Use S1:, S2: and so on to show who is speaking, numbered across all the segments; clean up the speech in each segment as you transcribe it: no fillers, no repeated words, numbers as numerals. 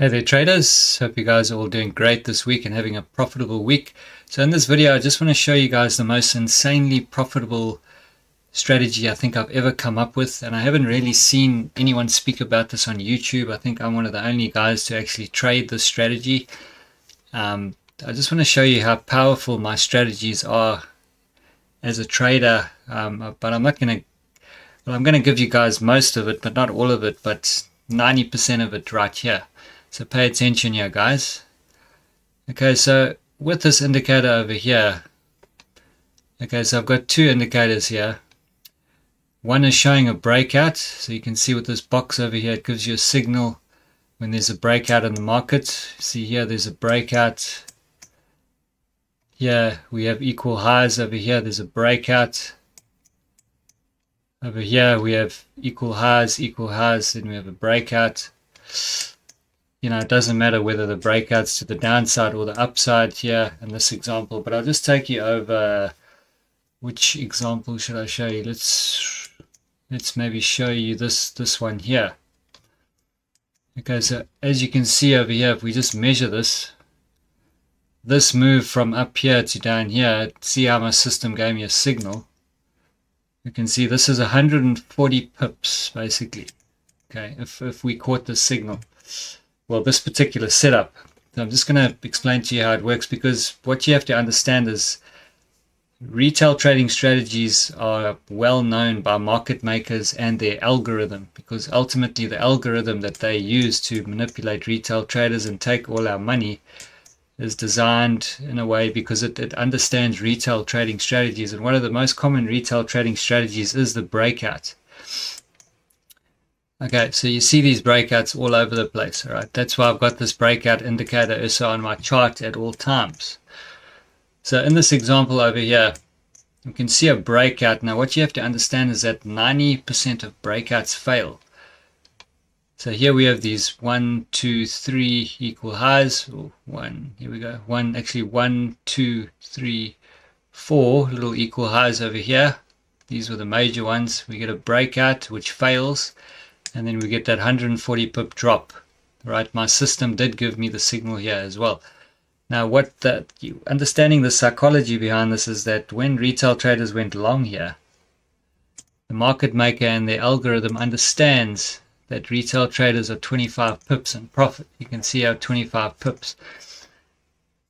S1: Hey there traders, hope you guys are all doing great this week and having a profitable week. So in this video I just want to show you guys the most insanely profitable strategy I think I've ever come up with, and I haven't really seen anyone speak about this on YouTube. I think I'm one of the only guys to actually trade this strategy. I just want to show you how powerful my strategies are as a trader, but I'm not going to, well, I'm going to give you guys most of it, but not all of it, but 90% of it right here. So pay attention here, guys. Okay, so with this indicator over here, okay, so I've got two indicators here. One is showing a breakout. So you can see with this box over here, it gives you a signal when there's a breakout in the market. See here, there's a breakout. Here we have equal highs. Over here, there's a breakout. Over here, we have equal highs, then we have a breakout. You know, it doesn't matter whether the breakout's to the downside or the upside here in this example, but I'll just take you over. Which example should I show you? Let's maybe show you this one here. Okay, so as you can see over here, if we just measure this move from up here to down here, see how my system gave me a signal. You can see this is 140 pips basically. Okay, if we caught the signal. Well, this particular setup. So I'm just going to explain to you how it works, because what you have to understand is retail trading strategies are well known by market makers and their algorithm, because ultimately the algorithm that they use to manipulate retail traders and take all our money is designed in a way because it understands retail trading strategies. And one of the most common retail trading strategies is the breakout. Okay, so you see these breakouts all over the place, all right? That's why I've got this breakout indicator also on my chart at all times. So in this example over here, you can see a breakout. Now what you have to understand is that 90% of breakouts fail. So here we have these 1, 2, 3 equal highs, or here we go, 1, 2, 3, 4 little equal highs over here. These were the major ones. We get a breakout which fails, and then we get that 140 pip drop, right? My system did give me the signal here as well. Now, understanding the psychology behind this is that when retail traders went long here, the market maker and their algorithm understands that retail traders are 25 pips in profit. You can see how 25 pips.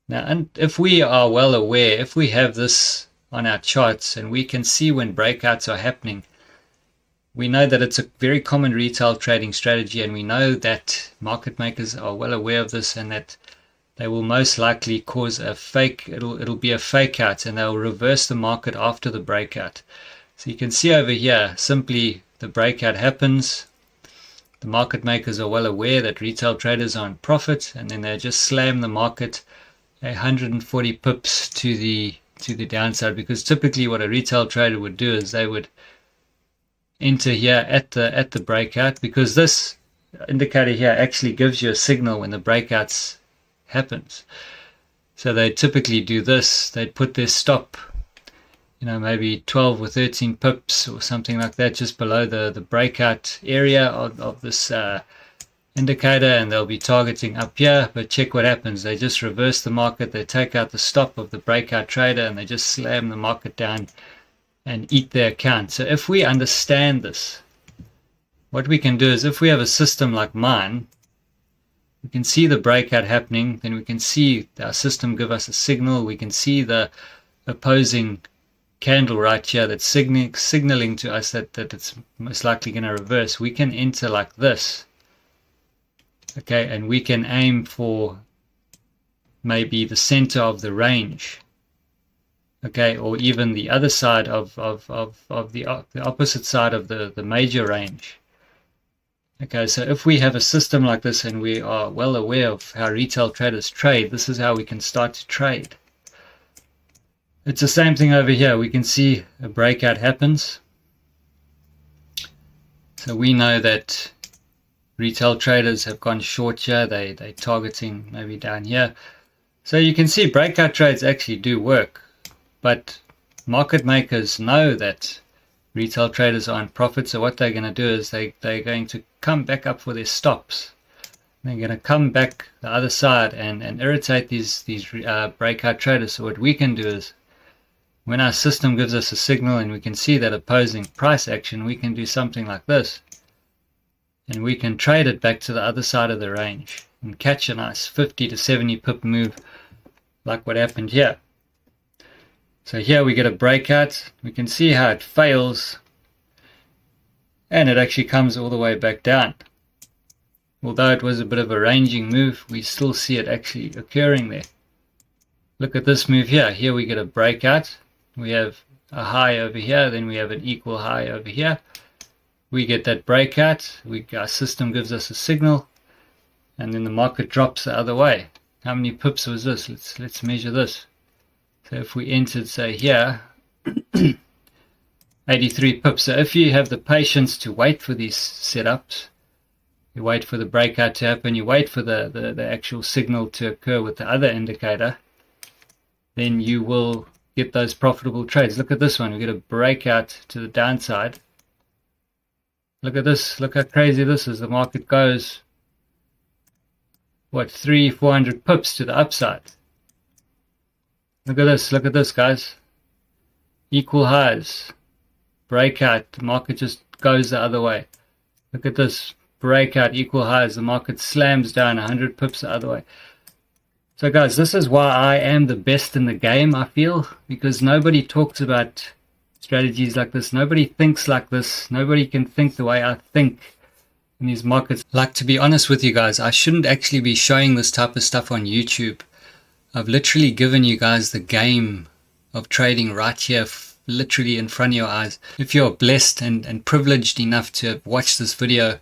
S1: Now, and if we are well aware, if we have this on our charts and we can see when breakouts are happening, we know that it's a very common retail trading strategy, and we know that market makers are well aware of this, and that they will most likely cause a fake, it'll be a fake out, and they'll reverse the market after the breakout. So you can see over here, simply the breakout happens, the market makers are well aware that retail traders are in profit, and then they just slam the market 140 pips to the downside, because typically what a retail trader would do is they would enter here at the breakout, because this indicator here actually gives you a signal when the breakouts happens. So they typically do this. They'd put their stop, maybe 12 or 13 pips or something like that, just below the breakout area of this indicator, and they'll be targeting up here. But check what happens. They just reverse the market. They take out the stop of the breakout trader, and they just slam the market down and eat their account. So if we understand this, what we can do is, if we have a system like mine, we can see the breakout happening, then we can see our system give us a signal. We can see the opposing candle right here that's signaling to us that it's most likely going to reverse. We can enter like this, okay, and we can aim for maybe the center of the range, okay, or even the other side of the opposite side of the major range. Okay, so if we have a system like this and we are well aware of how retail traders trade, this is how we can start to trade. It's the same thing over here. We can see a breakout happens. So we know that retail traders have gone short here. They're targeting maybe down here. So you can see breakout trades actually do work. But market makers know that retail traders are in profit, so what they're going to do is they're going to come back up for their stops. They're going to come back the other side and irritate these breakout traders. So what we can do is, when our system gives us a signal and we can see that opposing price action, we can do something like this. And we can trade it back to the other side of the range and catch a nice 50 to 70 pip move like what happened here. So here we get a breakout. We can see how it fails. And it actually comes all the way back down. Although it was a bit of a ranging move, we still see it actually occurring there. Look at this move here. Here we get a breakout. We have a high over here, then we have an equal high over here. We get that breakout. Our system gives us a signal, and then the market drops the other way. How many pips was this? Let's measure this. So if we entered, say here, 83 pips. So if you have the patience to wait for these setups, you wait for the breakout to happen, you wait for the actual signal to occur with the other indicator, then you will get those profitable trades. Look at this one. We get a breakout to the downside. Look at this. Look how crazy this is. The market goes, what, 300-400 pips to the upside. Look at this. Look at this, guys. Equal highs. Breakout. The market just goes the other way. Look at this. Breakout, equal highs. The market slams down 100 pips the other way. So guys, this is why I am the best in the game, I feel, because nobody talks about strategies like this. Nobody thinks like this. Nobody can think the way I think in these markets. Like, to be honest with you guys, I shouldn't actually be showing this type of stuff on YouTube. I've literally given you guys the game of trading right here, literally in front of your eyes. If you're blessed and privileged enough to have watched this video,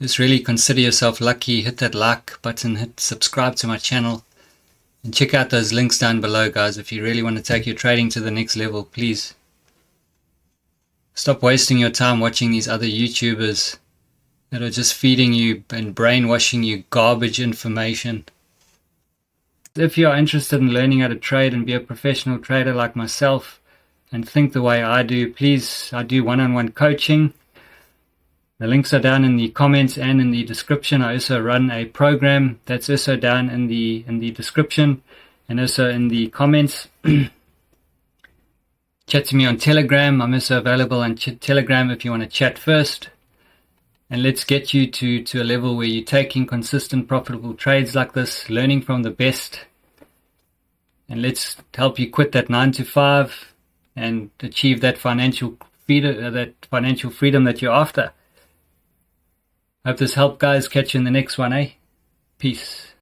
S1: just really consider yourself lucky. Hit that like button, hit subscribe to my channel, and check out those links down below, guys. If you really want to take your trading to the next level, please stop wasting your time watching these other YouTubers that are just feeding you and brainwashing you garbage information. If you are interested in learning how to trade and be a professional trader like myself and think the way I do, please, I do one-on-one coaching. The links are down in the comments and in the description. I also run a program that's also down in the description and also in the comments. Chat to me on Telegram. I'm also available on Telegram if you want to chat first. And let's get you to a level where you're taking consistent, profitable trades like this, learning from the best. And let's help you quit that 9 to 5 and achieve that financial freedom that you're after. Hope this helped, guys. Catch you in the next one, eh? Peace.